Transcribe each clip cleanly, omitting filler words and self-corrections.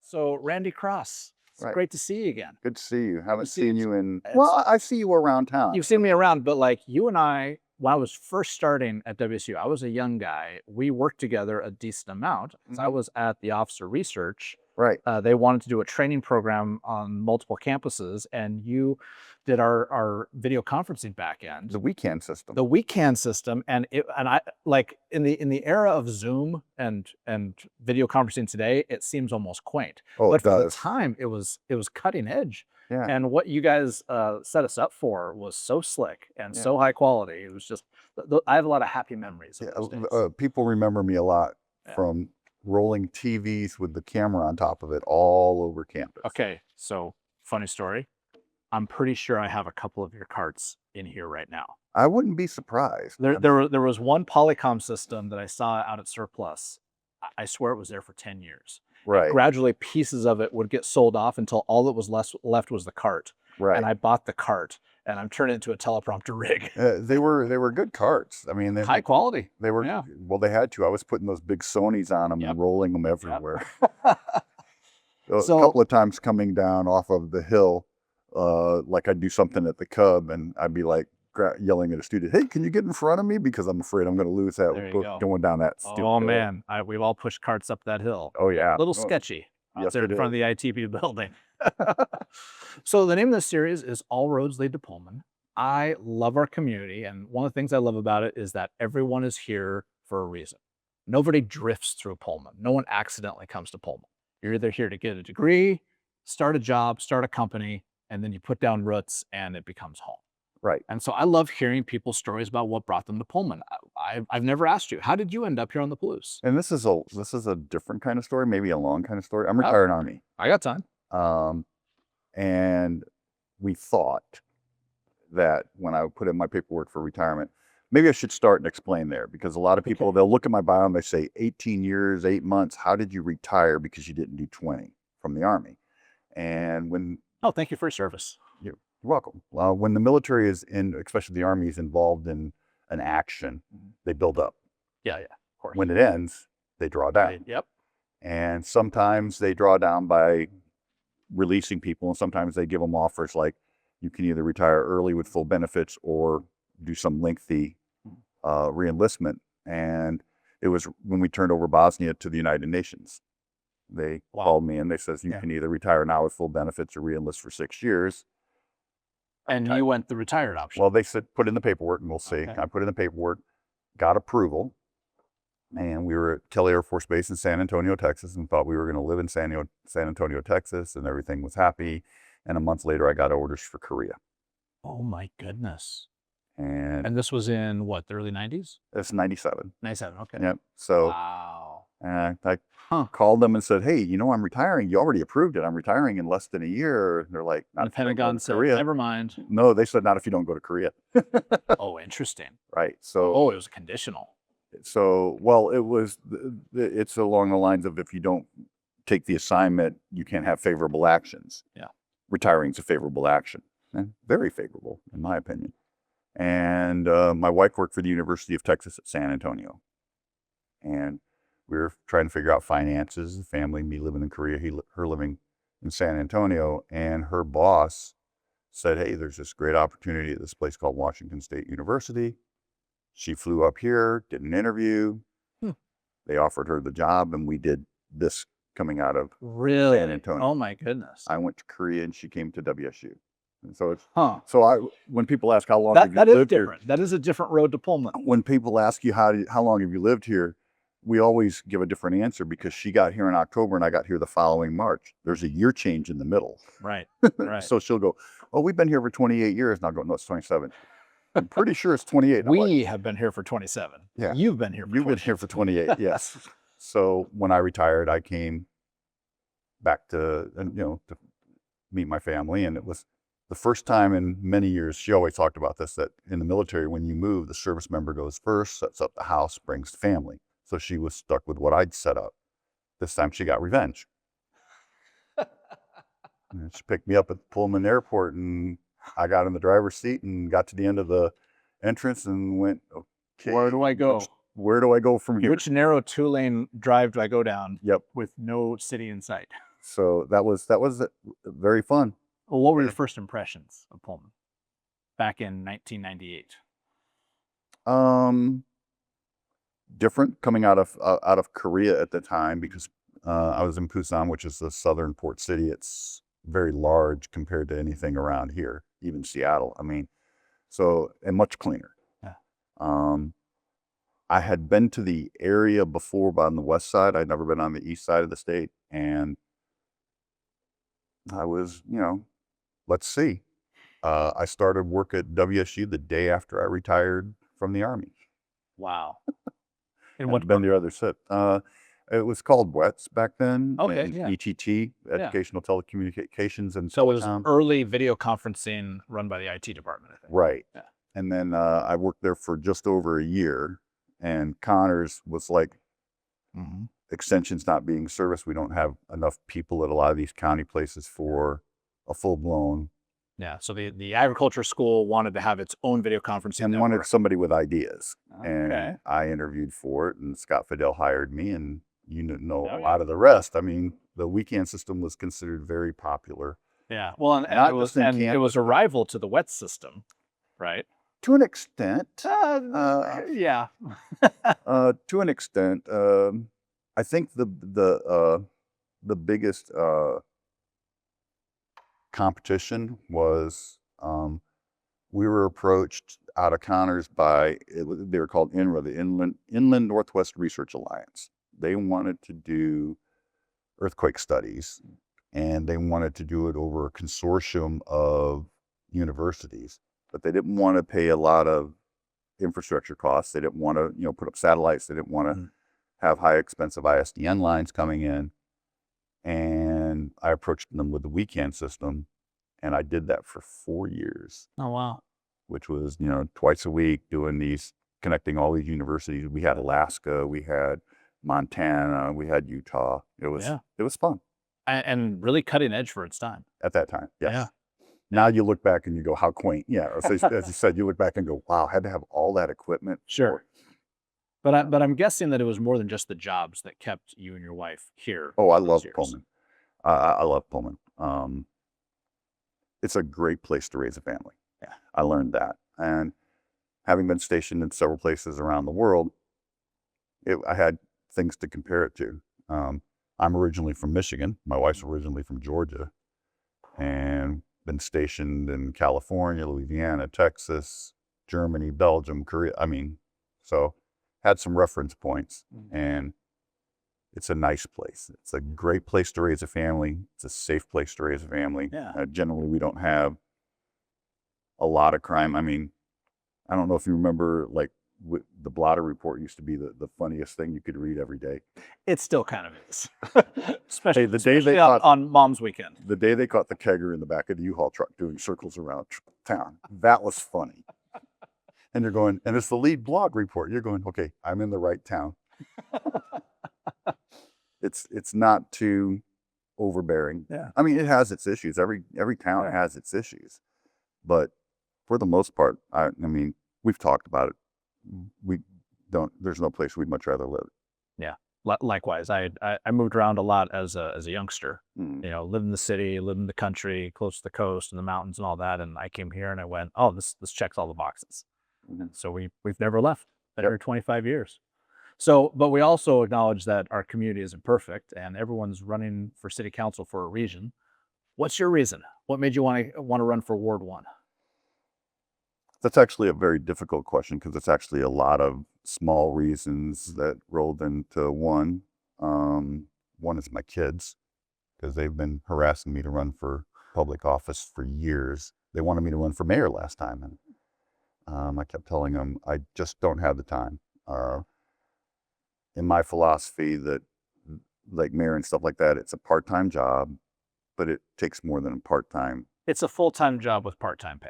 So Randy Cross, it's Right. great to see you again. Good to see you. Haven't see seen you. you in, It's well, I see you around town. You've seen me around, but like you and I, when I was first starting at WSU, I was a young guy. We worked together a decent amount because I Mhm. was at the Office of Research. Right. They wanted to do a training program on multiple campuses, and you did our video conferencing back end, The weekend system. the weekend system, and I like in the era of Zoom and video conferencing today, it seems almost quaint. Oh, But it for the does. time, it was cutting edge. Yeah. And what you guys set us up for was so slick and Yeah. so high quality. It was just I have a lot of happy memories of Yeah. those days. People remember me a lot Yeah. from rolling TVs with the camera on top of it all over campus. Okay, so funny story. I'm pretty sure I have a couple of your carts in here right now. I wouldn't be surprised. There was one Polycom system that I saw out at Surplus. I swear it was there for 10 years. And Right. gradually, pieces of it would get sold off until all that was left was the cart. Right. And I bought the cart, and I'm turning it into a teleprompter rig. They were good carts. I mean, High quality. they were, Yeah. well, they had to. I was putting those big Sonys on them Yep. and rolling them everywhere. So- A couple of times coming down off of the hill, like I'd do something at the Cub and I'd be like yelling at a student, "Hey, can you get in front of me? Because I'm afraid I'm going to lose that There you go. going down that steep Oh hill." man, we've all pushed carts up that hill. Oh yeah. A little Oh, sketchy out yes, there in it front of is. the ITP building. So the name of this series is All Roads Lead to Pullman. I love our community, and one of the things I love about it is that everyone is here for a reason. Nobody drifts through Pullman. No one accidentally comes to Pullman. You're either here to get a degree, start a job, start a company, and then you put down roots and it becomes home. Right. And so I love hearing people's stories about what brought them to Pullman. I've never asked you, how did you end up here on the Palouse? And this is a different kind of story, maybe a long kind of story. I'm Oh. retired Army. I got time. And we thought that when I put in my paperwork for retirement, maybe I should start and explain there, because a lot of people, Okay. they'll look at my bio and they say 18 years, 8 months. How did you retire because you didn't do 20 from the Army? And when Oh, thank you for your service. you're welcome. Well, when the military is in, especially the Army is involved in an action, they build up. Yeah, of course. When it ends, they draw down. Yep. And sometimes they draw down by releasing people, and sometimes they give them offers like you can either retire early with full benefits or do some lengthy reenlistment. And it was when we turned over Bosnia to the United Nations. They Wow. called me and they says you Yeah. can either retire now with full benefits or reenlist for 6 years. And you went the retired option. Well, they said put in the paperwork and we'll see. Okay. I put in the paperwork, got approval, and we were at Kelly Air Force Base in San Antonio, Texas, and thought we were going to live in San Antonio, Texas, and everything was happy. And a month later, I got orders for Korea. Oh my goodness. And And this was in what, the early 90s? it's 97. 97, okay. Yep. So Wow. I Huh. called them and said, "Hey, I'm retiring. You already approved it. I'm retiring in less than a year." And they're like, And the "Not if you don't go Pentagon to said, Korea." never mind. No, they said, "Not if you don't go to Korea." Oh, interesting. Right. So, Oh, it was conditional. well, it's along the lines of if you don't take the assignment, you can't have favorable actions. Yeah. Retiring is a favorable action, and very favorable, in my opinion. And my wife worked for the University of Texas at San Antonio. And we were trying to figure out finances, the family, me living in Korea, her living in San Antonio. And her boss said, "Hey, there's this great opportunity at this place called Washington State University." She flew up here, did an interview. They offered her the job, and we did this coming out of Really? San Antonio. Oh my goodness. I went to Korea, and she came to WSU. And so Huh. when people ask how long have you That is lived here, different. That is a different road to Pullman. when people ask you how long have you lived here, we always give a different answer, because she got here in October and I got here the following March. There's a year change in the middle. Right. Right. So she'll go, "Oh, we've been here for 28 years." And I'll go, "No, it's 27. I'm pretty sure it's 28. And I'm like, We have been here for 27. Yeah. You've been here for "You've been 28. here for 28. Yes. So when I retired, I came back to meet my family. And it was the first time in many years, she always talked about this, that in the military, when you move, the service member goes first, sets up the house, brings the family. So she was stuck with what I'd set up. This time she got revenge. And she picked me up at Pullman Airport, and I got in the driver's seat and got to the end of the entrance and went, "Okay, Where do I go? Where do I go from here?" Which narrow 2-lane drive do I go down Yep. with no city in sight? So that was very fun. Well, what were your Yeah. first impressions of Pullman back in 1998? Um, Different coming out of Korea at the time because I was in Busan, which is the southern port city. It's very large compared to anything around here, even Seattle. I mean, so and much cleaner. Yeah. Um, I had been to the area before, but on the west side. I'd never been on the east side of the state, and I was, let's see. I started work at WSU the day after I retired from the Army. Wow. And And what? been there ever since. It was called WETS back then. Okay, and yeah. ETT, Educational Telecommunications and So it was Telecom. early video conferencing run by the IT department, I think. Right. Yeah. And then I worked there for just over a year. And Connors was like, Mm-hmm. extensions not being serviced. We don't have enough people at a lot of these county places for a full blown. Yeah. So the agriculture school wanted to have its own video conferencing And network. wanted somebody with ideas. Okay. And I interviewed for it, and Scott Fidel hired me, and know Oh, a yeah. lot of the rest. I mean, the weekend system was considered very popular. Yeah. Well, and Not it was just in and it was a rival to the WET system, right? To an extent. Yeah. To an extent. I think the biggest competition was we were approached out of Connors by they were called INRA, the Inland Northwest Research Alliance. They wanted to do earthquake studies, and they wanted to do it over a consortium of universities, but they didn't want to pay a lot of infrastructure costs. They didn't want to, put up satellites. They didn't want to have high expensive ISDN lines coming in. And I approached them with the weekend system, and I did that for 4 years. Oh, wow. Which was, twice a week doing these, connecting all these universities. We had Alaska, we had Montana, we had Utah. It was fun. And really cutting edge for its time. At that time, yes. Yeah. Now you look back and you go, how quaint. Yeah, as you said, you look back and go, wow, had to have all that equipment. Sure. But I'm guessing that it was more than just the jobs that kept you and your wife here. Oh, I love Pullman. I love Pullman. It's a great place to raise a family. Yeah. I learned that. And having been stationed in several places around the world, I had things to compare it to. I'm originally from Michigan. My wife's originally from Georgia, and been stationed in California, Louisiana, Texas, Germany, Belgium, Korea. I mean, so had some reference points, and it's a nice place. It's a great place to raise a family. It's a safe place to raise a family. Yeah. Generally, we don't have a lot of crime. I mean, I don't know if you remember, like, the blotter report used to be the funniest thing you could read every day. It still kind of is. especially the day they on Mom's Weekend. The day they caught the kegger in the back of the U-Haul truck doing circles around town. That was funny. And you're going, and it's the lead blog report. You're going, okay, I'm in the right town. It's not too overbearing. Yeah. I mean, it has its issues. Every town has its issues. But for the most part, I mean, we've talked about it. There's no place we'd much rather live. Yeah. Likewise, I moved around a lot as a youngster. Mm. Lived in the city, lived in the country, close to the coast and the mountains and all that. And I came here and I went, oh, this checks all the boxes. Mm-hmm. So we've never left. Been here 25 years. So, but we also acknowledge that our community isn't perfect, and everyone's running for city council for a reason. What's your reason? What made you want to run for Ward 1? That's actually a very difficult question, because it's actually a lot of small reasons that rolled into one. One is my kids, because they've been harassing me to run for public office for years. They wanted me to run for mayor last time, and I kept telling them I just don't have the time. In my philosophy, that like mayor and stuff like that, it's a part-time job, but it takes more than a part-time. It's a full-time job with part-time pay.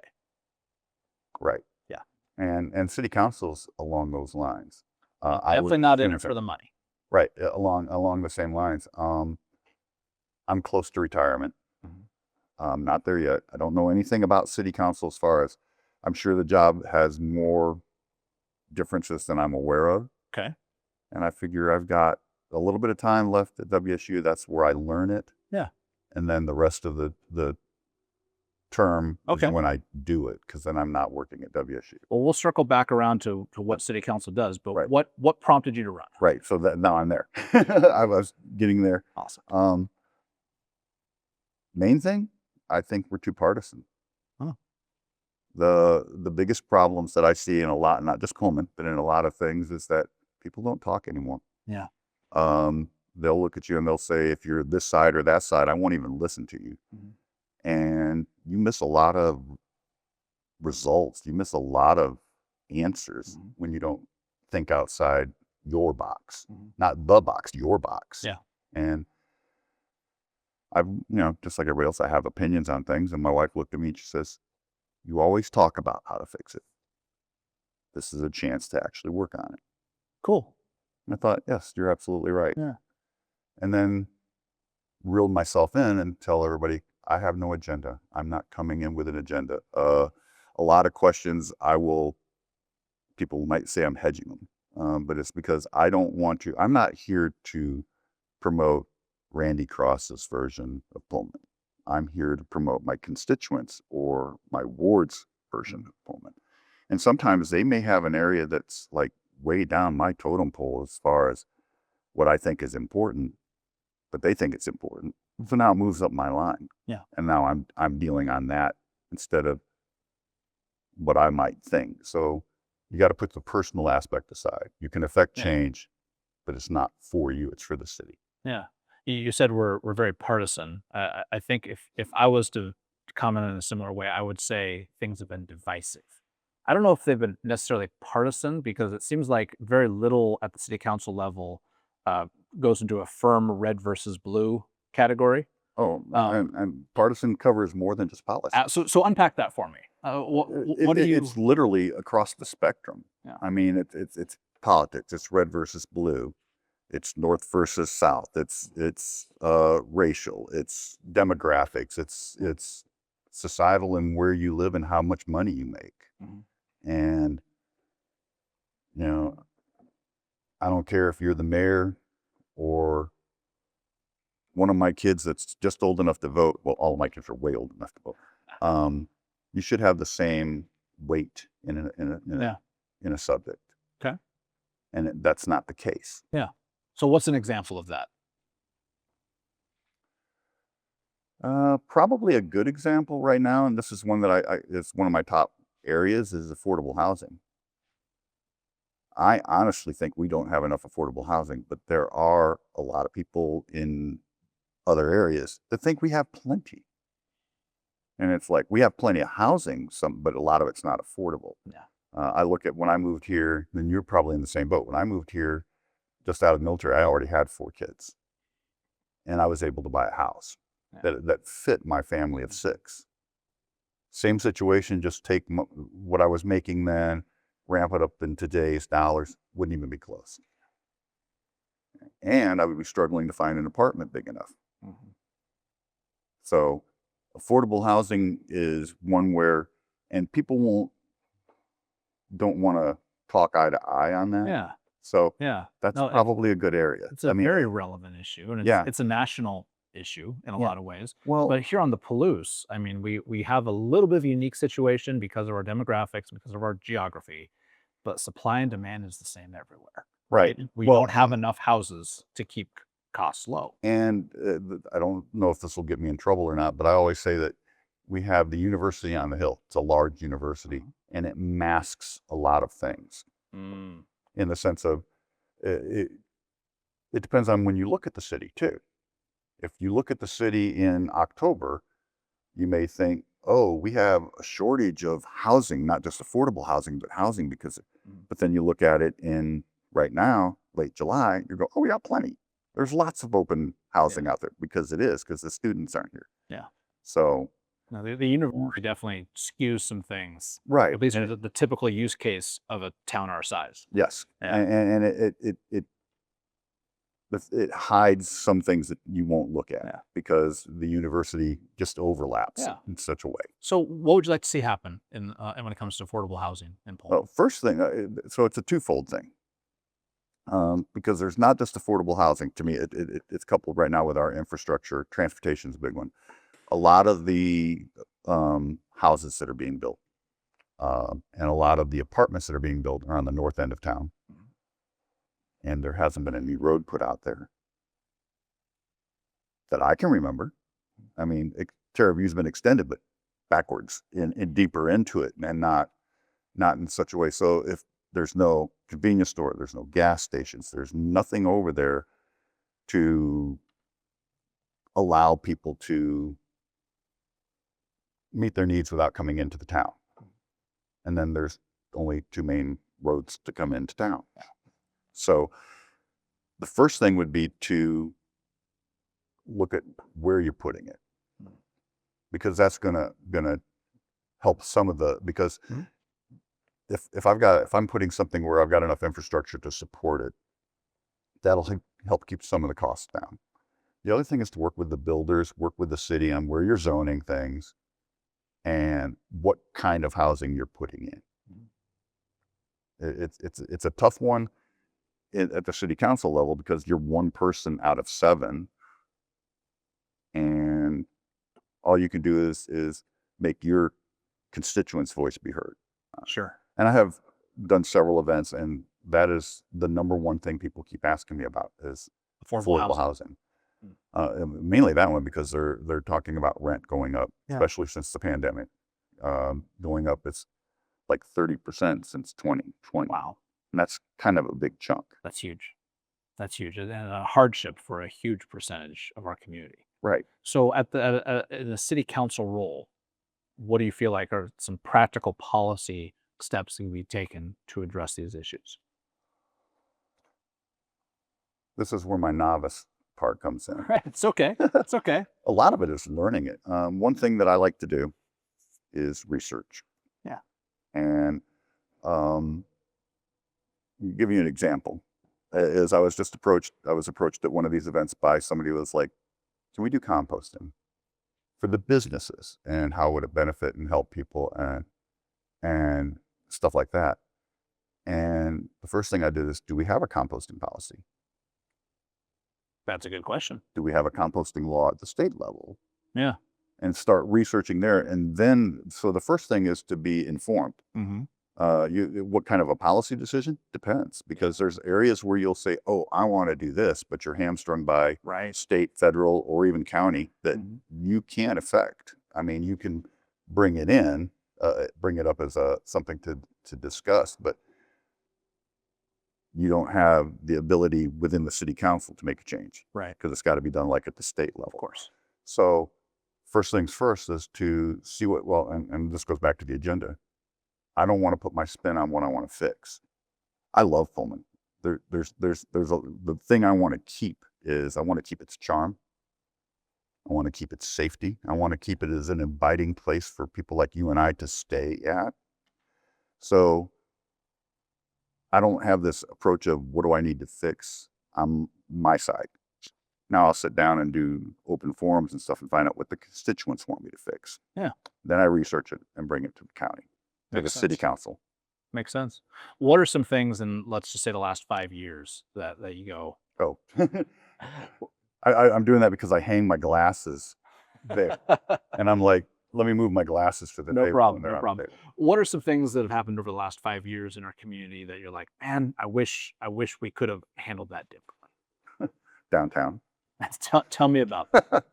Right. Yeah. And city council's along those lines. Definitely not in it for the money. Right. Along the same lines. I'm close to retirement. Mm-hmm. Not there yet. I don't know anything about city council as far as, I'm sure the job has more differences than I'm aware of. Okay. And I figure I've got a little bit of time left at WSU. That's where I learn it. Yeah. and then the rest of the term Okay. is when I do it, because then I'm not working at WSU. Well, we'll circle back around to what city council does, but Right. what prompted you to run? Right. So that now I'm there. I was getting there. Awesome. Main thing, I think we're too partisan. Huh. The biggest problems that I see in a lot, not just Pullman, but in a lot of things, is that people don't talk anymore. Yeah. They'll look at you and they'll say, if you're this side or that side, I won't even listen to you. Mm-hmm. And you miss a lot of results. You miss a lot of answers Mm-hmm. when you don't think outside your box, Mm-hmm. not the box, your box. Yeah. And I've, just like everybody else, I have opinions on things. And my wife looked at me and she says, you always talk about how to fix it. This is a chance to actually work on it. Cool. And I thought, yes, you're absolutely right. Yeah. And then reeled myself in and tell everybody, I have no agenda. I'm not coming in with an agenda. A lot of questions people might say I'm hedging them, but it's because I don't want to. I'm not here to promote Randy Cross's version of Pullman. I'm here to promote my constituents or my ward's version of Pullman. And sometimes they may have an area that's like way down my totem pole as far as what I think is important, but they think it's important. So now it moves up my line. Yeah. And now I'm dealing on that instead of what I might think. So you got to put the personal aspect aside. You can affect change, but it's not for you, it's for the city. Yeah. You said we're very partisan. I think if I was to comment in a similar way, I would say things have been divisive. I don't know if they've been necessarily partisan, because it seems like very little at the city council level goes into a firm red versus blue category. Oh, and partisan covers more than just policy. So unpack that for me. What do you? It's literally across the spectrum. Yeah. I mean, it's politics. It's red versus blue. It's north versus south. It's racial. It's demographics. It's societal and where you live and how much money you make. Mm-hmm. And I don't care if you're the mayor or one of my kids that's just old enough to vote. Well, all of my kids are way old enough to vote. You should have the same weight in a subject. Okay. And that's not the case. Yeah. So what's an example of that? Probably a good example right now, and this is one that it's one of my top areas, is affordable housing. I honestly think we don't have enough affordable housing, but there are a lot of people in other areas that think we have plenty. And it's like, we have plenty of housing, but a lot of it's not affordable. Yeah. I look at when I moved here, and you're probably in the same boat. When I moved here, just out of the military, I already had 4 kids. And I was able to buy a house that fit my family of 6. Same situation, just take what I was making then, ramp it up in today's dollars, wouldn't even be close. And I would be struggling to find an apartment big enough. Mm-hmm. So affordable housing is one where, and people don't want to talk eye to eye on that. Yeah. So yeah, that's probably a good area. It's a very relevant issue, and it's a national issue in a lot of ways. Well, but here on the Palouse, I mean, we have a little bit of a unique situation because of our demographics, because of our geography, but supply and demand is the same everywhere. Right. We don't have enough houses to keep costs low. And I don't know if this will get me in trouble or not, but I always say that we have the university on the hill. It's a large university, and it masks a lot of things. In the sense of, it depends on when you look at the city too. If you look at the city in October, you may think, oh, we have a shortage of housing, not just affordable housing, but housing, but then you look at it in right now, late July, you go, oh, we got plenty. There's lots of open housing out there, because the students aren't here. Yeah. So. No, the university definitely skews some things. Right. At least the typical use case of a town our size. Yes. Yeah. And it hides some things that you won't look at because the university just overlaps in such a way. So what would you like to see happen when it comes to affordable housing in Pullman? Well, first thing, so it's a twofold thing. because there's not just affordable housing. To me, it's coupled right now with our infrastructure. Transportation is a big one. A lot of the houses that are being built and a lot of the apartments that are being built are on the north end of town. And there hasn't been any road put out there that I can remember. I mean, Terra View's been extended, but backwards and deeper into it, and not in such a way. So if there's no convenience store, there's no gas stations, there's nothing over there to allow people to meet their needs without coming into the town. And then there's only 2 main roads to come into town. So the first thing would be to look at where you're putting it, because that's gonna help some of the, because if I'm putting something where I've got enough infrastructure to support it, that'll help keep some of the costs down. The other thing is to work with the builders, work with the city on where you're zoning things and what kind of housing you're putting in. It's a tough one at the city council level, because you're one person out of 7, and all you can do is make your constituents' voice be heard. Sure. And I have done several events, and that is the number one thing people keep asking me about is affordable housing. Mainly that one, because they're talking about rent going up, especially since the pandemic. Going up, it's like 30% since 2020. Wow. And that's kind of a big chunk. That's huge. That's huge, and a hardship for a huge percentage of our community. Right. So in the city council role, what do you feel like are some practical policy steps that can be taken to address these issues? This is where my novice part comes in. Right. It's okay. It's okay. A lot of it is learning it. One thing that I like to do is research. Yeah. And give you an example. As I was approached at one of these events by somebody who was like, can we do composting for the businesses, and how would it benefit and help people and stuff like that? And the first thing I did is, do we have a composting policy? That's a good question. Do we have a composting law at the state level? Yeah. And start researching there. And then, so the first thing is to be informed. Mm-hmm. What kind of a policy decision? Depends, because there's areas where you'll say, oh, I want to do this, but you're hamstrung by state, federal, or even county that you can't affect. I mean, you can bring it in, bring it up as something to discuss, but you don't have the ability within the city council to make a change. Right. Because it's got to be done like at the state level. Of course. So first things first is to see and this goes back to the agenda. I don't want to put my spin on what I want to fix. I love Pullman. The thing I want to keep is, I want to keep its charm. I want to keep its safety. I want to keep it as an inviting place for people like you and I to stay at. So I don't have this approach of what do I need to fix on my side. Now I'll sit down and do open forums and stuff and find out what the constituents want me to fix. Yeah. Then I research it and bring it to the county, to the city council. Makes sense. What are some things in, let's just say, the last 5 years that you go, oh, I'm doing that because I hang my glasses there. And I'm like, let me move my glasses to the table. No problem. What are some things that have happened over the last 5 years in our community that you're like, man, I wish we could have handled that differently? Downtown. Tell me about that.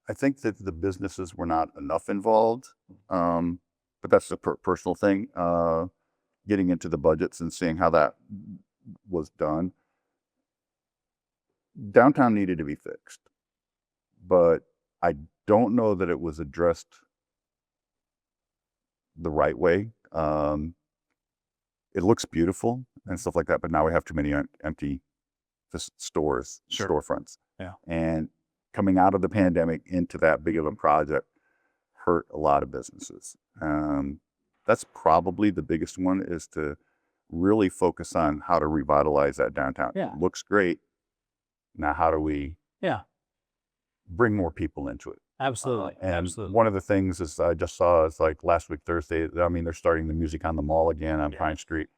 I think that the businesses were not enough involved, but that's a personal thing. Getting into the budgets and seeing how that was done. Downtown needed to be fixed, but I don't know that it was addressed the right way. It looks beautiful and stuff like that, but now we have too many empty stores, storefronts. Yeah. And coming out of the pandemic into that big of a project hurt a lot of businesses. That's probably the biggest one, is to really focus on how to revitalize that downtown. Yeah. It looks great. Now, how do we bring more people into it? Absolutely. And one of the things is I just saw is like last week, Thursday, I mean, they're starting the Music on the Mall again on Pine Street.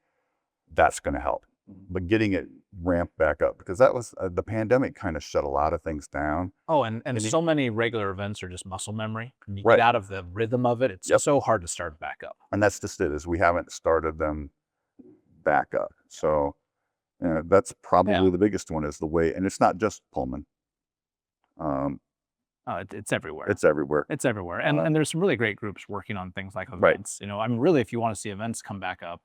that's going to help. But getting it ramped back up, because that was the pandemic kind of shut a lot of things down. Oh, and And so many regular events are just muscle memory. When you Right. get out of the rhythm of it, it's Yep. so hard to start back up. And that's just it, is we haven't started them back up. So that's probably the biggest one, is the way, and it's not just Pullman. It's everywhere. It's everywhere. It's everywhere. And there's some really great groups working on things like Right. events. You know, I mean, really, if you want to see events come back up,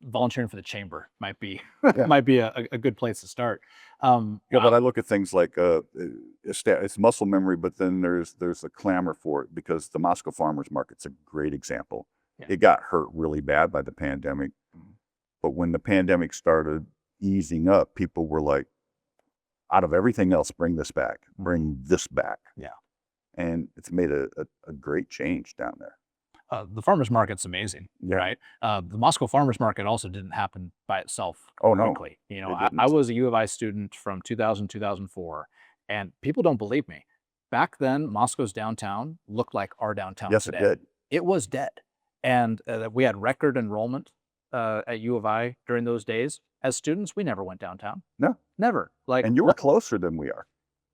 volunteering for the chamber might be Yeah. might be a good place to start. Yeah, but I look at things like it's muscle memory, but then there's a clamor for it, because the Moscow Farmers Market's a great example. Yeah. It got hurt really bad by the pandemic, but when the pandemic started easing up, people were like, out of everything else, bring this back, bring this back. Yeah. And it's made a great change down there. The farmers market's amazing, Yeah. right? The Moscow Farmers Market also didn't happen by itself Oh, no, quickly. You know, it I didn't. was a U of I student from 2000, 2004, and people don't believe me. Back then, Moscow's downtown looked like our downtown Yes, today. it did. It was dead. And we had record enrollment at U of I during those days. As students, we never went downtown. No. Never. Like, And you were closer than we are.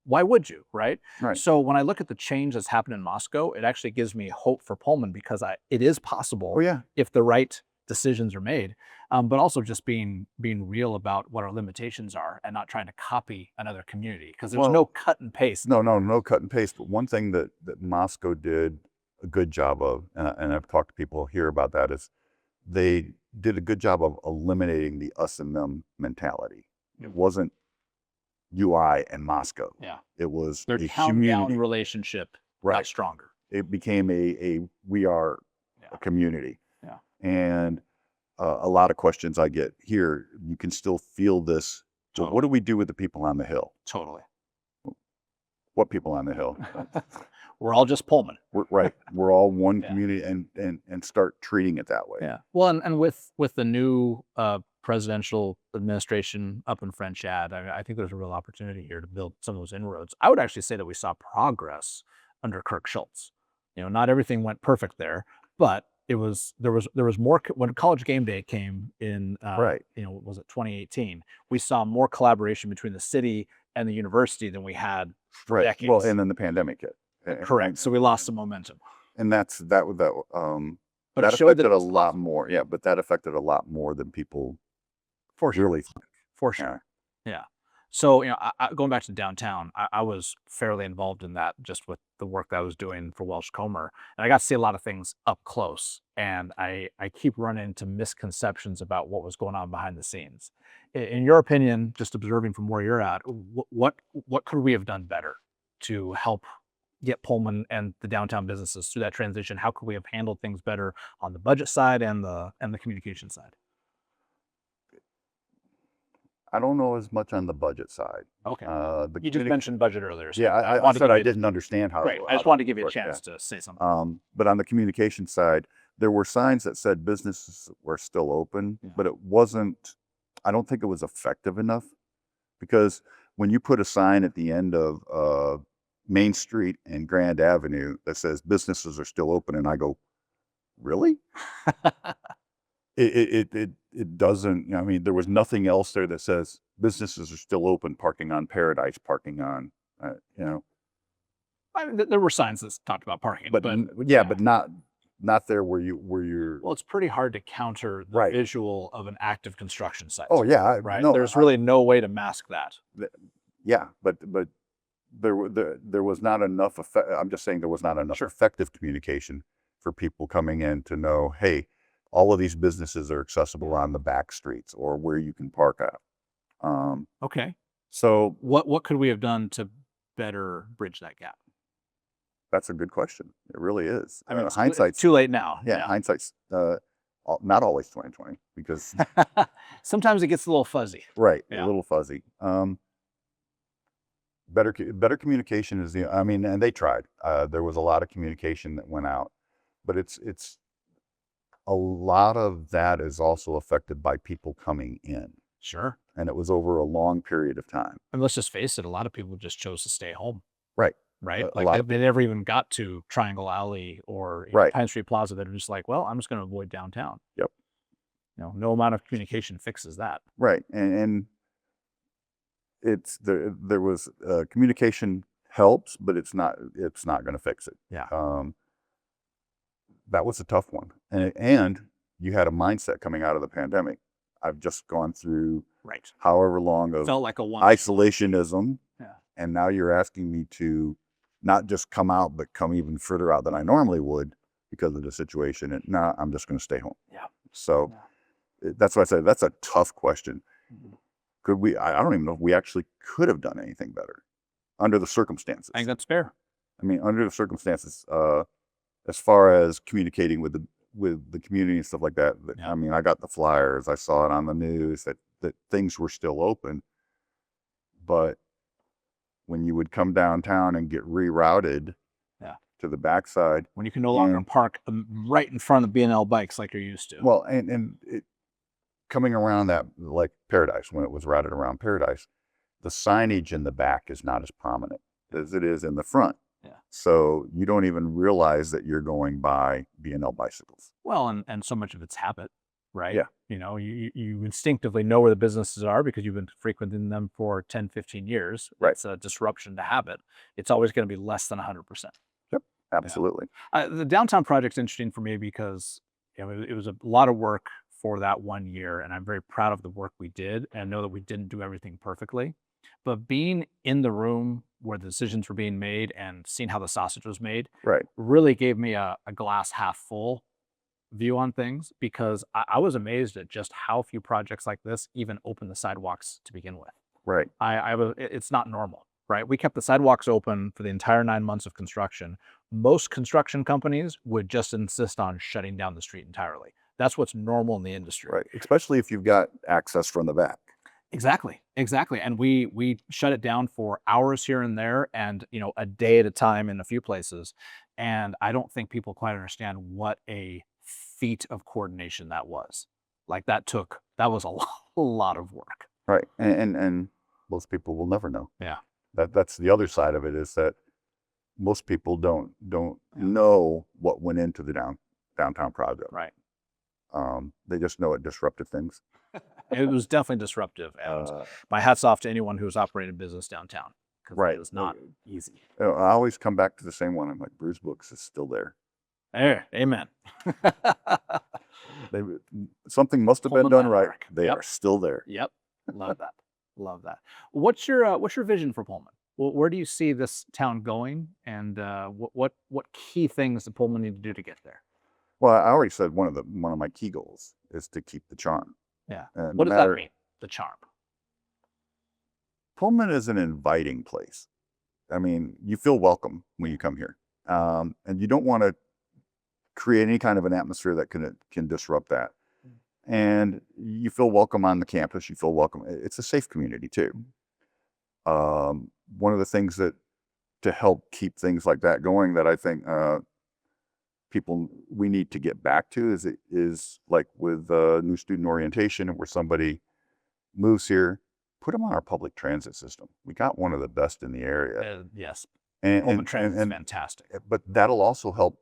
why would you, right? Right. So when I look at the change that's happened in Moscow, it actually gives me hope for Pullman, because it is possible Oh, yeah. if the right decisions are made, but also just being real about what our limitations are and not trying to copy another community, because there's no cut and paste. No cut and paste. But one thing that Moscow did a good job of, and I've talked to people here about that, is they did a good job of eliminating the us and them mentality. It wasn't UI and Moscow. Yeah. It was Their a town-down community. relationship got Right. stronger. It became we are a community. Yeah. And a lot of questions I get here, you can still feel this. So what do we do with the people on the hill? Totally. What people on the hill? We're all just Pullman. Right. We're all one Yeah. community, and start treating it that way. Yeah. Well, and with the new presidential administration up in French Ad, I think there's a real opportunity here to build some of those inroads. I would actually say that we saw progress under Kirk Schultz. You know, not everything went perfect there, but there was more when College Game Day came in. Right. You know, was it 2018? We saw more collaboration between the city and the university than we had for Right. decades. Well, and then the pandemic hit. Correct. So we lost some momentum. And But that it showed that affected it a was lot possible. more. Yeah, but that affected a lot more than people For sure. really think. For sure. Yeah. So, you know, going back to downtown, I was fairly involved in that, just with the work that I was doing for Welsh Comer. And I got to see a lot of things up close. And I keep running into misconceptions about what was going on behind the scenes. In your opinion, just observing from where you're at, what could we have done better to help get Pullman and the downtown businesses through that transition? How could we have handled things better on the budget side and the communication side? I don't know as much on the budget side. Okay. The You just mentioned budget earlier. So Yeah, I wanted to said I give you- didn't understand how. Great. I how just wanted to give you a worked, yeah. chance to say something. But on the communication side, there were signs that said businesses were still open, Yeah. but it wasn't. I don't think it was effective enough, because when you put a sign at the end of Main Street and Grand Avenue that says businesses are still open, and I go, really? It doesn't. I mean, there was nothing else there that says businesses are still open, parking on Paradise, parking on, I mean, there were signs that talked about parking, but but not there where you're. well, it's pretty hard to counter the Right. visual of an active construction site. Oh yeah, right. No, There's really no way to mask that. Yeah, but there was not enough effect. I'm just saying there was not enough Sure. effective communication for people coming in to know, hey, all of these businesses are accessible on the back streets or where you can park at. Okay. So What could we have done to better bridge that gap? that's a good question. It really is. I mean, it's hindsight's too late now. yeah, hindsight's not always 2020, because Sometimes it gets a little fuzzy. right, Yeah. a little fuzzy. Better communication is the. I mean, and they tried. There was a lot of communication that went out, but it's a lot of that is also affected by people coming in, Sure. and it was over a long period of time. And let's just face it, a lot of people just chose to stay home. Right. Right. A Like lot they never even got to Triangle Alley or Right. Pine Street Plaza. They're just like, well, I'm just going to avoid downtown. Yep. No amount of communication fixes that. Right. And it's there was communication helps, but it's not going to fix it. Yeah. That was a tough one. And you had a mindset coming out of the pandemic. I've just gone through Right. however long of Felt like a one. isolationism. Yeah. And now you're asking me to not just come out, but come even further out than I normally would because of the situation. And now I'm just going to stay home. Yeah. So Yeah. that's why I said that's a tough question. Mhm. Could we? I don't even know if we actually could have done anything better under the circumstances. I think that's fair. I mean, under the circumstances, as far as communicating with the community and stuff like that. Yeah. I mean, I got the flyers. I saw it on the news that things were still open, but when you would come downtown and get rerouted Yeah. to the backside, When you can no longer and park right in front of B&L bikes like you're used to. well, and it coming around that like Paradise when it was routed around Paradise, the signage in the back is not as prominent as it is in the front. Yeah. So you don't even realize that you're going by B&L bicycles. Well, and so much of it's habit, right? Yeah. You instinctively know where the businesses are because you've been frequenting them for 10, 15 years. Right. It's a disruption to habit. It's always going to be less than 100%. Yep. Absolutely. The downtown project's interesting for me because it was a lot of work for that 1 year, and I'm very proud of the work we did, and know that we didn't do everything perfectly. But being in the room where the decisions were being made and seeing how the sausage was made Right. really gave me a glass half full view on things, because I was amazed at just how few projects like this even open the sidewalks to begin with. Right. It's not normal, right? We kept the sidewalks open for the entire 9 months of construction. Most construction companies would just insist on shutting down the street entirely. That's what's normal in the industry. Right. Especially if you've got access from the back. Exactly. And we shut it down for hours here and there, and a day at a time in a few places. And I don't think people quite understand what a feat of coordination that was. Like that was a lot of work. Right. And most people will never know. Yeah. That's the other side of it, is that most people don't Yeah. know what went into the downtown project. Right. They just know it disrupted things. It was definitely disruptive, and my hat's off to anyone who's operated business downtown, because Right. it was not easy. I always come back to the same one. I'm like, Bruce Books is still there. There, amen. Something must have been Pullman done right. landmark. They Yep. are still there. Yep, love that, love that. What's your vision for Pullman? Where do you see this town going, and what key things does Pullman need to do to get there? Well, I already said one of my key goals is to keep the charm. Yeah. No What does that mean? The charm. Pullman is an inviting place. I mean, you feel welcome when you come here, and you don't want to create any kind of an atmosphere that can disrupt that. And you feel welcome on the campus. You feel welcome. It's a safe community too. One of the things that to help keep things like that going, that I think we need to get back to, is like with new student orientation, where somebody moves here, put them on our public transit system. We got one of the best in the area. Yes. And Pullman transit is fantastic. but that'll also help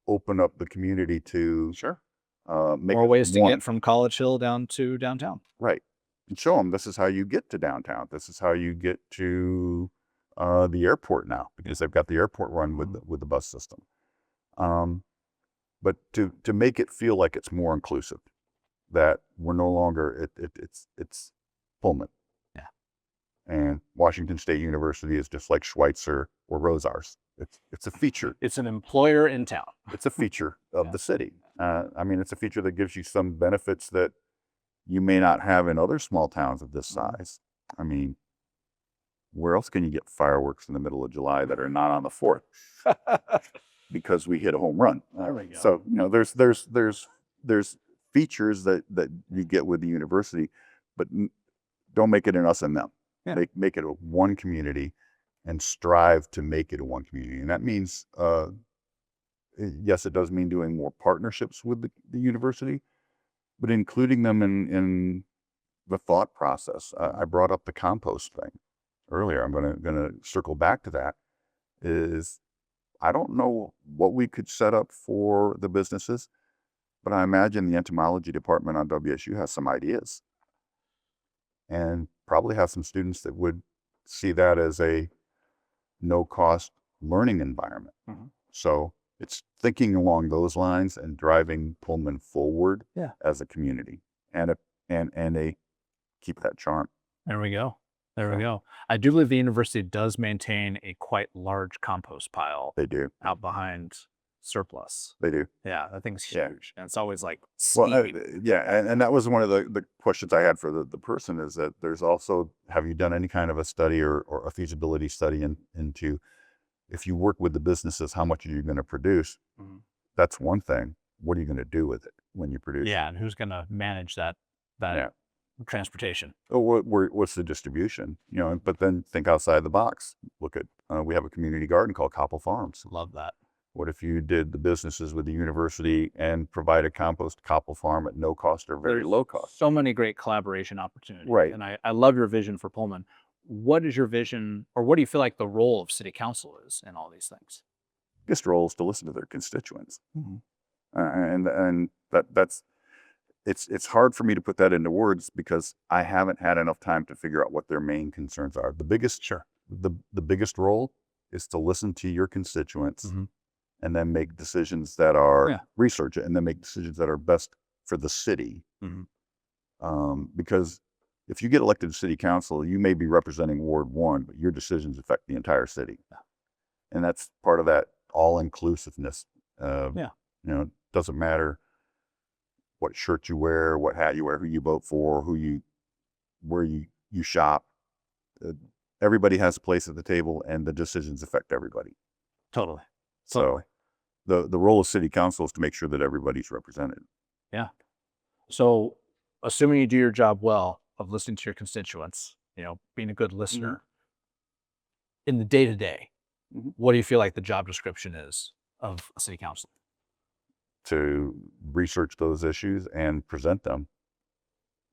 open up the community to Sure. make More us ways to want- get from College Hill down to downtown. right, and show them this is how you get to downtown. This is how you get to the airport now, because they've got the airport run with the bus system. But to make it feel like it's more inclusive, that we're no longer it's Pullman. Yeah. And Washington State University is just like Schweitzer or Rosars. It's a feature. It's an employer in town. It's a feature of the city. I mean, it's a feature that gives you some benefits that you may not have in other small towns of this size. I mean, where else can you get fireworks in the middle of July that are not on the 4th? Because we hit a home run. There we go. So there's features that you get with the university, but don't make it an us and them. Yeah. Make it a one community, and strive to make it a one community. And that means, yes, it does mean doing more partnerships with the university, but including them in the thought process. I brought up the compost thing earlier. I'm gonna circle back to that. I don't know what we could set up for the businesses, but I imagine the entomology department on WSU has some ideas and probably have some students that would see that as a no-cost learning environment. Mhm. So it's thinking along those lines and driving Pullman forward Yeah. as a community and a keep that charm. There we go. There we So go. I do believe the university does maintain a quite large compost pile they do. out behind surplus. They do. Yeah, that thing's Yeah. huge, and it's always like Well, steaming. yeah, and that was one of the questions I had for the person is that there's also, have you done any kind of a study or a feasibility study into if you work with the businesses, how much are you going to produce? Mhm. That's one thing. What are you going to do with it when you produce it? Yeah, and who's gonna manage that Yeah. transportation? Oh, what's the distribution? You know, but then think outside the box. Look at, we have a community garden called Copple Farms. Love that. What if you did the businesses with the university and provided compost Copple Farm at no cost or very There's low cost? so many great collaboration opportunities, Right. and I love your vision for Pullman. What is your vision, or what do you feel like the role of city council is in all these things? Biggest role is to listen to their constituents. Mhm. And that's it's hard for me to put that into words because I haven't had enough time to figure out what their main concerns are. The biggest Sure. the biggest role is to listen to your constituents Mhm. and then make decisions that are Yeah. research it and then make decisions that are best for the city. Mhm. Because if you get elected to city council, you may be representing Ward 1, but your decisions affect the entire city. And that's part of that all inclusiveness. Yeah. You know, it doesn't matter what shirt you wear, what hat you wear, who you vote for, where you shop. Uh, Everybody has a place at the table, and the decisions affect everybody. Totally. So, the role of city council is to make sure that everybody's represented. Yeah. So, assuming you do your job well of listening to your constituents, being a good listener in the day to day, Mhm. what do you feel like the job description is of a city council? To research those issues and present them,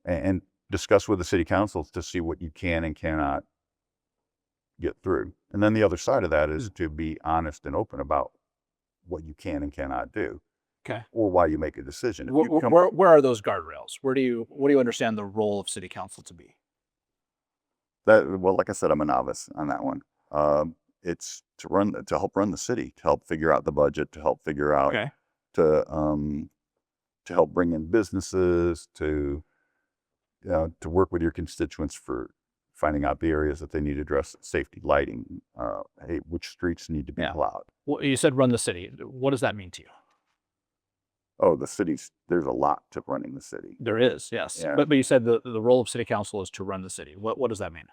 and discuss with the city councils to see what you can and cannot get through. And then the other side of that is to be honest and open about what you can and cannot do, Okay. or why you make a decision. If you come, Where are those guardrails? What do you understand the role of city council to be? well, like I said, I'm a novice on that one. It's to help run the city, to help figure out the budget, to help figure out Okay. to help bring in businesses, to to work with your constituents for finding out the areas that they need to address, safety, lighting, hey, which streets need to be Yeah. plowed. Well, you said run the city. What does that mean to you? Oh, there's a lot to running the city. There is, yes. Yeah. But you said the role of city council is to run the city. What does that mean?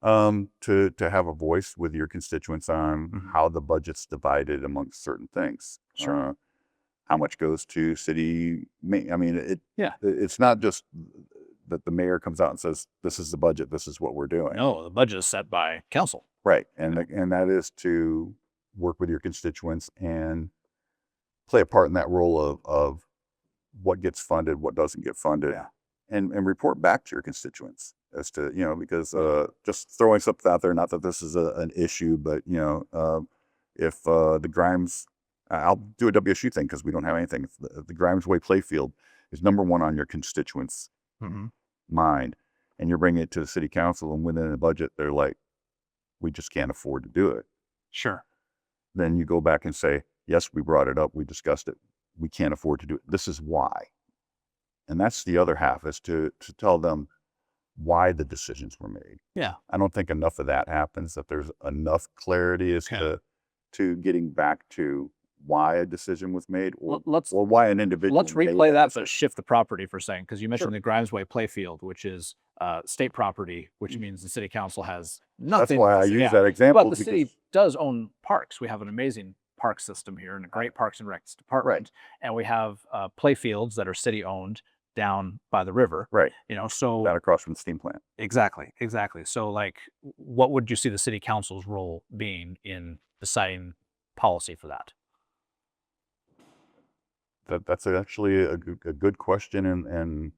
To have a voice with your constituents on Mhm. how the budget's divided amongst certain things. Sure. How much goes to city I mean, Yeah. it's not just that the mayor comes out and says, this is the budget, this is what we're doing. No, the budget is set by council. Right. And that is to work with your constituents and play a part in that role of what gets funded, what doesn't get funded, Yeah. and report back to your constituents as to, because just throwing something out there, not that this is an issue, but, if the Grimes, I'll do a WSU thing because we don't have anything. If the Grimes Way playfield is number one on your constituents' Mm-hmm. mind, and you're bringing it to the city council and within the budget, they're like, we just can't afford to do it. Sure. Then you go back and say, yes, we brought it up, we discussed it, we can't afford to do it. This is why. And that's the other half, is to tell them why the decisions were made. Yeah. I don't think enough of that happens, that there's enough clarity as Okay. to getting back to why a decision was made, or Let's why an individual. let's made replay that, decision. but shift the property for a second, because you mentioned Sure. the Grimes Way playfield, which is state property, which Mhm. means the city council has That's nothing. why I use that example. But the because, city does own parks. We have an amazing park system here and a great Parks and Recs department, and we have playfields that are city owned down by the river. right, So down across from the steam plant. exactly. So, like, what would you see the city council's role being in deciding policy for that? That's actually a good question, and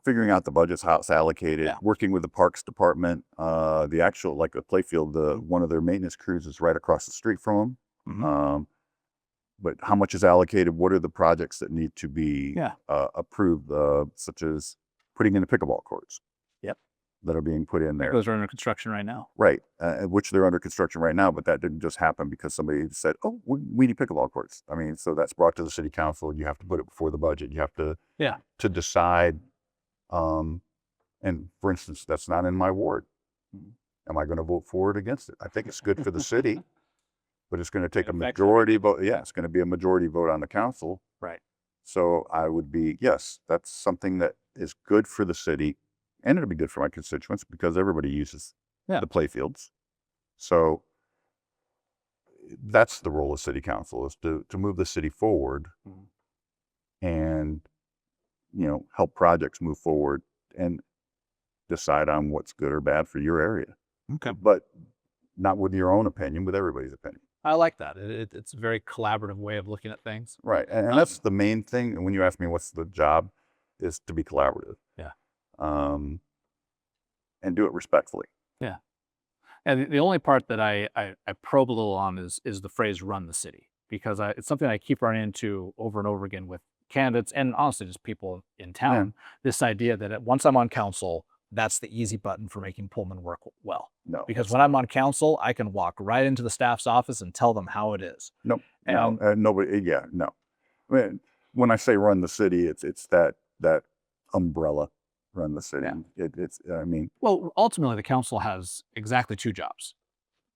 figuring out the budgets, how it's allocated, Yeah. working with the parks department, the actual, like the playfield, one of their maintenance crews is right across the street from them. Mhm. but how much is allocated? What are the projects that need to be Yeah. approved, such as putting in the pickleball courts? Yep. That are being put in there. Those are under construction right now. Right, which they're under construction right now, but that didn't just happen because somebody said, "Oh, we need pickleball courts." I mean, so that's brought to the city council. You have to put it before the budget. You have to decide. And for instance, that's not in my ward. Am I going to vote for it, against it? I think it's good for the city, but it's going to take a majority vote. Yeah, it's going to be a majority vote on the council. Right. So I would be, yes, that's something that is good for the city, and it'll be good for my constituents because everybody uses the playfields. So that's the role of city council, is to move the city forward and, help projects move forward and decide on what's good or bad for your area. Okay. But not with your own opinion, with everybody's opinion. I like that. It's a very collaborative way of looking at things. Right. And that's the main thing. And when you ask me what's the job, is to be collaborative. Yeah. And do it respectfully. Yeah. And the only part that I probe a little on is the phrase "run the city," because it's something I keep running into over and over again with candidates and honestly just people in town. This idea that once I'm on council, that's the easy button for making Pullman work well. No. Because when I'm on council, I can walk right into the staff's office and tell them how it is. No. Nobody. Yeah. No. I mean, when I say run the city, it's that umbrella. Run the city. Yeah. Well, ultimately, the council has exactly two jobs: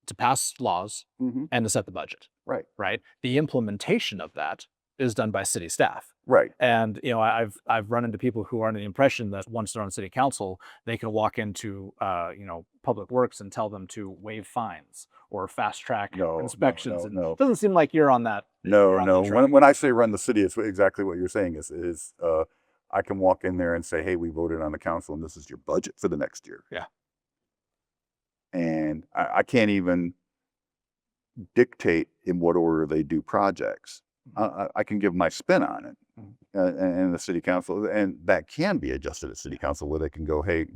to pass laws and to set the budget. Right. Right. The implementation of that is done by city staff. Right. And I've run into people who are under the impression that once they're on city council, they can walk into public works and tell them to waive fines or fast track inspections. No. It doesn't seem like you're on that. No. When I say run the city, it's exactly what you're saying. Is I can walk in there and say, "Hey, we voted on the council, and this is your budget for the next year." Yeah. And I can't even dictate in what order they do projects. I can give my spin on it, and the city council, and that can be adjusted at city council, where they can go, "Hey,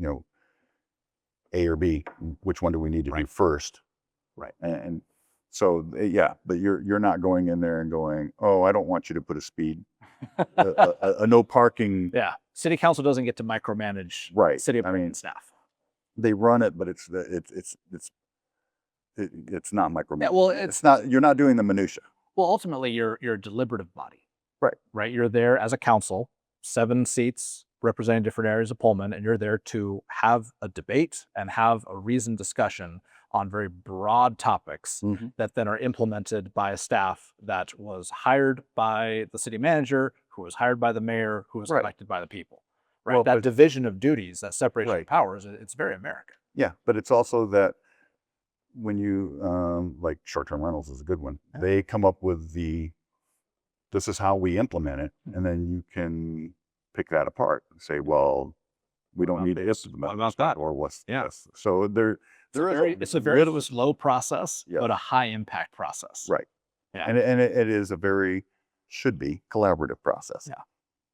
A or B, which one do we need to do first?" Right. And so, but you're not going in there and going, "Oh, I don't want you to put a speed, a no parking." Yeah. City council doesn't get to micromanage city staff. They run it, but it's not micromanaging. Yeah, well, it's not. You're not doing the minutia. Well, ultimately, you're a deliberative body. Right. Right. You're there as a council, 7 seats representing different areas of Pullman, and you're there to have a debate and have a reasoned discussion on very broad topics that then are implemented by a staff that was hired by the city manager, who was hired by the mayor, who was elected by the people. Right. Well, that division of duties, that separation of powers, it's very American. Yeah, but it's also that when you like short-term rentals is a good one. Yeah. They come up with this is how we implement it, and then you can pick that apart and say, well, we don't need to implement what about that, or what's this. So it's a very slow process, but a high impact process. Right. Yeah. And it is should be collaborative process. Yeah.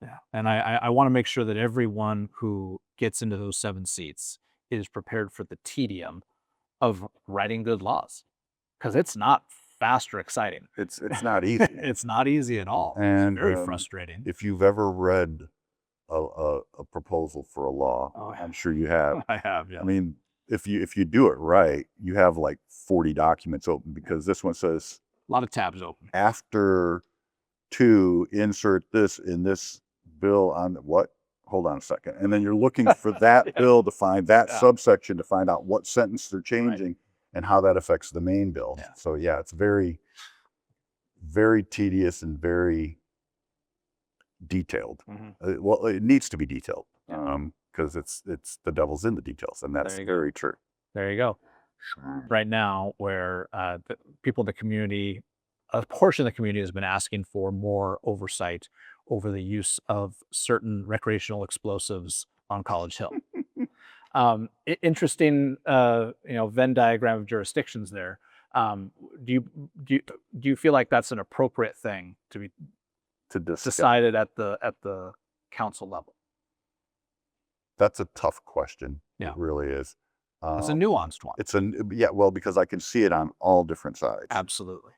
Yeah. And I want to make sure that everyone who gets into those 7 seats is prepared for the tedium of writing good laws, because it's not fast or exciting. It's not easy. It's not easy at all. And it's very frustrating. If you've ever read a proposal for a law, I'm sure you have. I have. Yeah. I mean, if you do it right, you have like 40 documents open, because this one says a lot of tabs open. After 2, insert this in this bill on what? Hold on a second. And then you're looking for that bill to find that subsection to find out what sentence they're changing and how that affects the main bill. Yeah. So it's very, very tedious and very detailed. Well, it needs to be detailed because it's the devil's in the details, and that's very true. There you go. Right now, where the people in the community, a portion of the community has been asking for more oversight over the use of certain recreational explosives on College Hill. Interesting, Venn diagram of jurisdictions there. Do you feel like that's an appropriate thing to be decided at the council level? That's a tough question. Yeah. It really is. It's a nuanced one. Well, because I can see it on all different sides. Absolutely.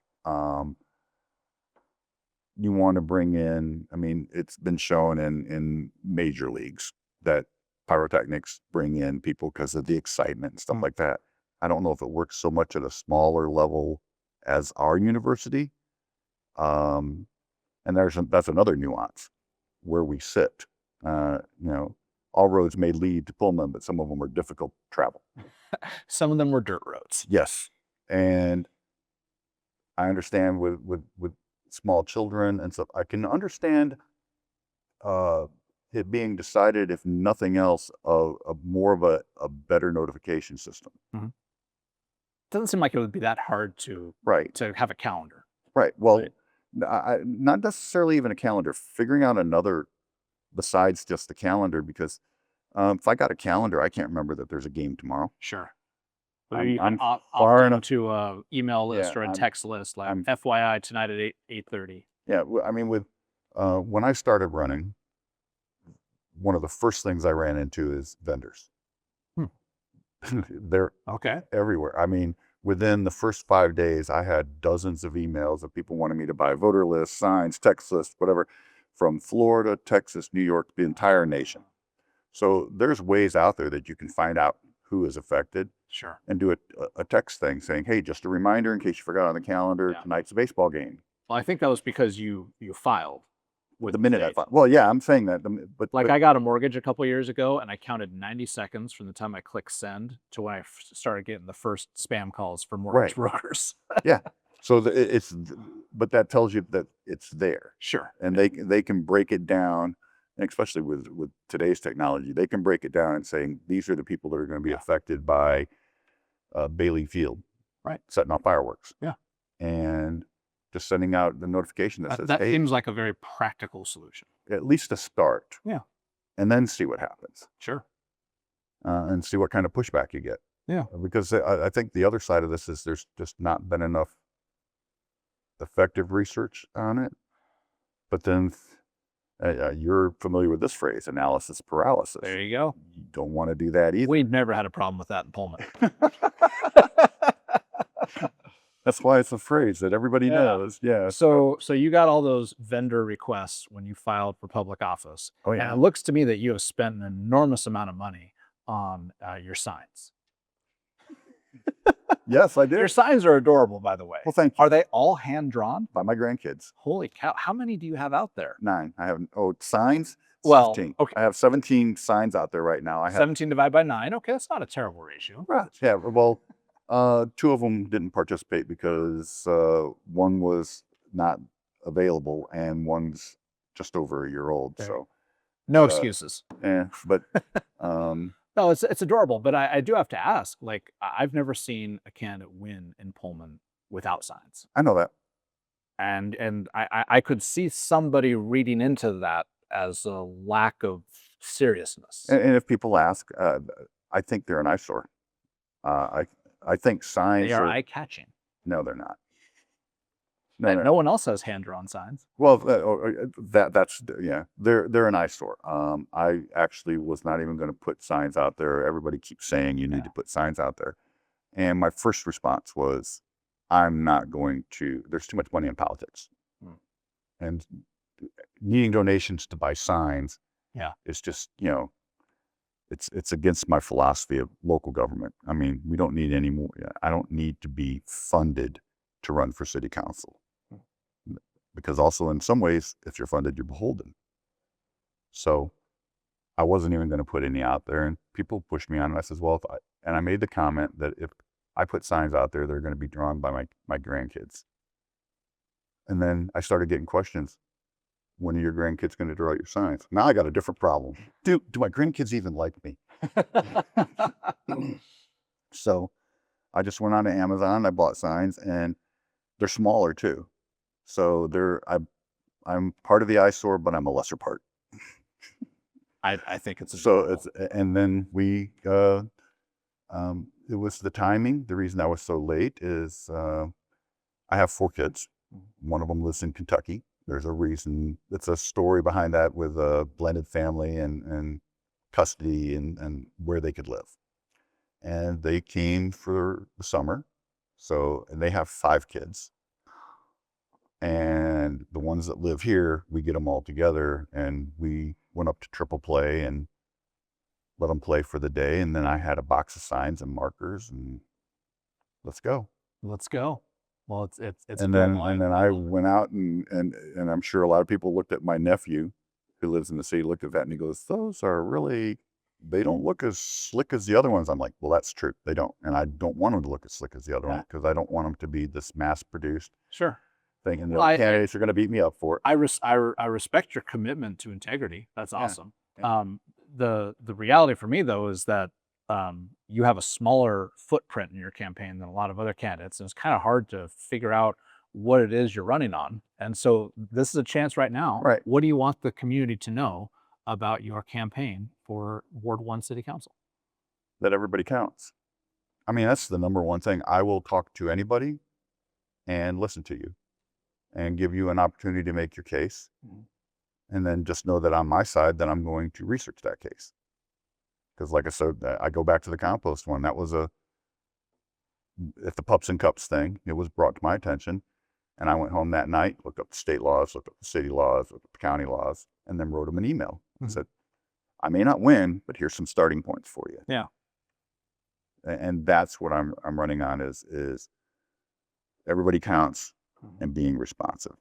you want to bring in, I mean, it's been shown in major leagues that pyrotechnics bring in people because of the excitement and stuff Mm. like that. I don't know if it works so much at a smaller level as our university. Um, and that's another nuance where we sit. You know, all roads may lead to Pullman, but some of them are difficult to travel. Some of them were dirt roads. Yes. And I understand with small children and stuff, I can understand uh, it being decided, if nothing else, more of a better notification system. Mhm. Doesn't seem like it would be that hard to Right. have a calendar. Right. Well, Right. not necessarily even a calendar, figuring out another besides just the calendar, because if I got a calendar, I can't remember that there's a game tomorrow. Sure. Or I'm you can I'm opt far enough. into a email Yeah, list or a text list like I'm FYI tonight at 8:30. yeah. I mean, with when I started running, one of the first things I ran into is vendors. Hmm. They're Okay. everywhere. I mean, within the first 5 days, I had dozens of emails of people wanting me to buy voter lists, signs, text lists, whatever, from Florida, Texas, New York, the entire nation. So there's ways out there that you can find out who is affected Sure. and do a text thing saying, hey, just a reminder in case you forgot on the calendar, Yeah. tonight's a baseball game. Well, I think that was because you filed with The minute I state. find, well, yeah, I'm saying that, Like I got a mortgage a couple years ago, and I counted 90 seconds from the time I clicked send to when I started getting the first spam calls for mortgage right, brokers. yeah. So but that tells you that it's there, Sure. and they can break it down, and especially with today's technology, they can break it down and saying these are the people that are going to be Yeah. affected by Bailey Field, Right. setting off fireworks, Yeah. and just sending out the notification that says, That hey, seems like a very practical solution. at least a start, Yeah. and then see what happens, Sure. and see what kind of pushback you get. Yeah. Because I think the other side of this is there's just not been enough effective research on it. But then you're familiar with this phrase, analysis paralysis. There you go. You don't want to do that either. We've never had a problem with that in Pullman. That's why it's a phrase that everybody Yeah. knows. Yeah. So you got all those vendor requests when you filed for public office. Oh, And yeah. it looks to me that you have spent an enormous amount of money on your signs. Yes, I Your did. signs are adorable, by the way. Well, thank you. Are they all hand drawn? By my grandkids. Holy cow. How many do you have out there? 9. I have, signs? Well, 17. okay. I have 17 signs out there right now. I have, 17 divided by 9. Okay, that's not a terrible ratio. right. Yeah. Well, 2 of them didn't participate because one was not available and one's just over a year old. Okay. So, No excuses. but, um, No, it's adorable, but I do have to ask, like, I've never seen a candidate win in Pullman without signs. I know that. And I could see somebody reading into that as a lack of seriousness. And if people ask, I think they're an eyesore. I think signs They are are, eye-catching. no, they're not. And no one else has hand-drawn signs. Well, that's yeah. They're an eyesore. I actually was not even going to put signs out there. Everybody keeps saying you need to put signs out there, and my first response was, I'm not going to. There's too much money in politics, and needing donations to buy signs, is just it's against my philosophy of local government. I mean, we don't need any more. I don't need to be funded to run for city council. Because also in some ways, if you're funded, you're beholden. So I wasn't even going to put any out there, and people pushed me on it. I says, well, and I made the comment that if I put signs out there, they're going to be drawn by my grandkids. And then I started getting questions. When are your grandkids going to draw your signs? Now I got a different problem. Do my grandkids even like me? So I just went on to Amazon. I bought signs, and they're smaller too. So I'm part of the eyesore, but I'm a lesser part. I think it's so and then we it was the timing. The reason I was so late is I have 4 kids. One of them lives in Kentucky. There's a reason. It's a story behind that with a blended family and custody and where they could live. And they came for the summer. So, and they have 5 kids. And And the ones that live here, we get them all together, and we went up to triple play and let them play for the day. And then I had a box of signs and markers, and let's go. Let's go. Well, it's And adorable. then I went out and I'm sure a lot of people looked at my nephew who lives in the city, looked at that and he goes, those are really, they don't look as slick as the other ones. I'm like, well, that's true. They don't. And I don't want them to look as slick as the other one because I don't want them to be this mass produced Sure. thing. And the Well, candidates are going to beat me up for it. I respect your commitment to integrity. That's Yeah. awesome. Yeah. The reality for me though is that you have a smaller footprint in your campaign than a lot of other candidates, and it's kind of hard to figure out what it is you're running on. And so this is a chance right now. Right. What do you want the community to know about your campaign for Ward 1 City Council? That everybody counts. I mean, that's the number one thing. I will talk to anybody and listen to you and give you an opportunity to make your case. And then just know that on my side, that I'm going to research that case. Because like I said, I go back to the compost one. That was at the Pups and Cups thing. It was brought to my attention. And I went home that night, looked up the state laws, looked up the city laws, looked up the county laws, and then wrote them an email and said, I may not win, but here's some starting points for you. Yeah. And that's what I'm running on is everybody counts and being responsive.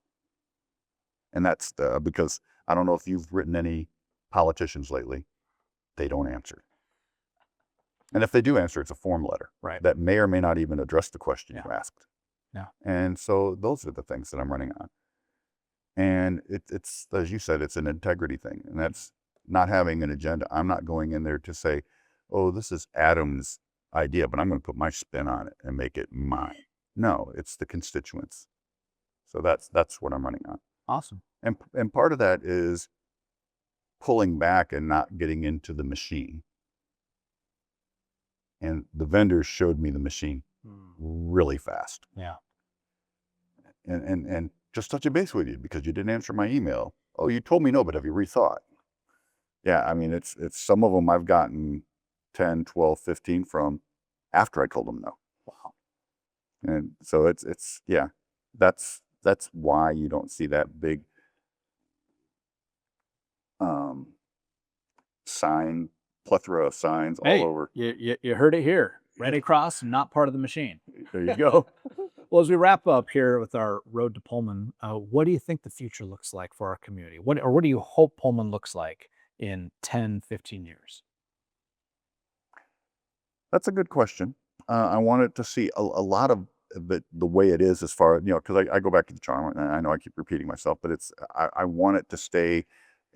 And that's because I don't know if you've written any politicians lately, they don't answer. And if they do answer, it's a form letter that may or may not even address the question you asked. Yeah. And so those are the things that I'm running on. And it's, as you said, it's an integrity thing. And that's not having an agenda. I'm not going in there to say, oh, this is Adam's idea, but I'm going to put my spin on it and make it mine. No, it's the constituents. So that's what I'm running on. Awesome. And part of that is pulling back and not getting into the machine. And the vendors showed me the machine really fast. Yeah. And just touch a base with you because you didn't answer my email. Oh, you told me no, but have you rethought? Yeah, I mean, it's some of them I've gotten 10, 12, 15 from after I told them no. Wow. And so it's yeah, that's why you don't see that big plethora of signs all over. You heard it here. Randy Cross, not part of the machine. There you go. Well, as we wrap up here with our road to Pullman, what do you think the future looks like for our community? What do you hope Pullman looks like in 10, 15 years? That's a good question. I wanted to see a lot of the way it is as far as, because I go back to the charm, and I know I keep repeating myself, but I want it to stay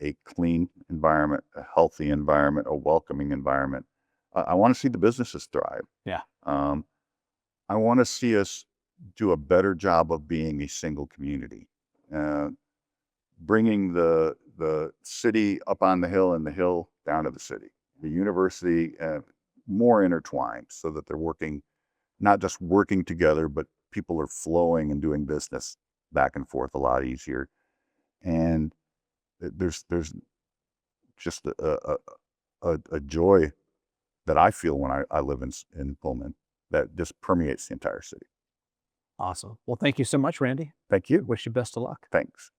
a clean environment, a healthy environment, a welcoming environment. I want to see the businesses thrive. Yeah. I want to see us do a better job of being a single community, bringing the city up on the hill and the hill down to the city, the university more intertwined so that they're working, not just working together, but people are flowing and doing business back and forth a lot easier. And there's just a joy that I feel when I live in Pullman that just permeates the entire city. Awesome. Well, thank you so much, Randy. Thank you. Wish you best of luck. Thanks.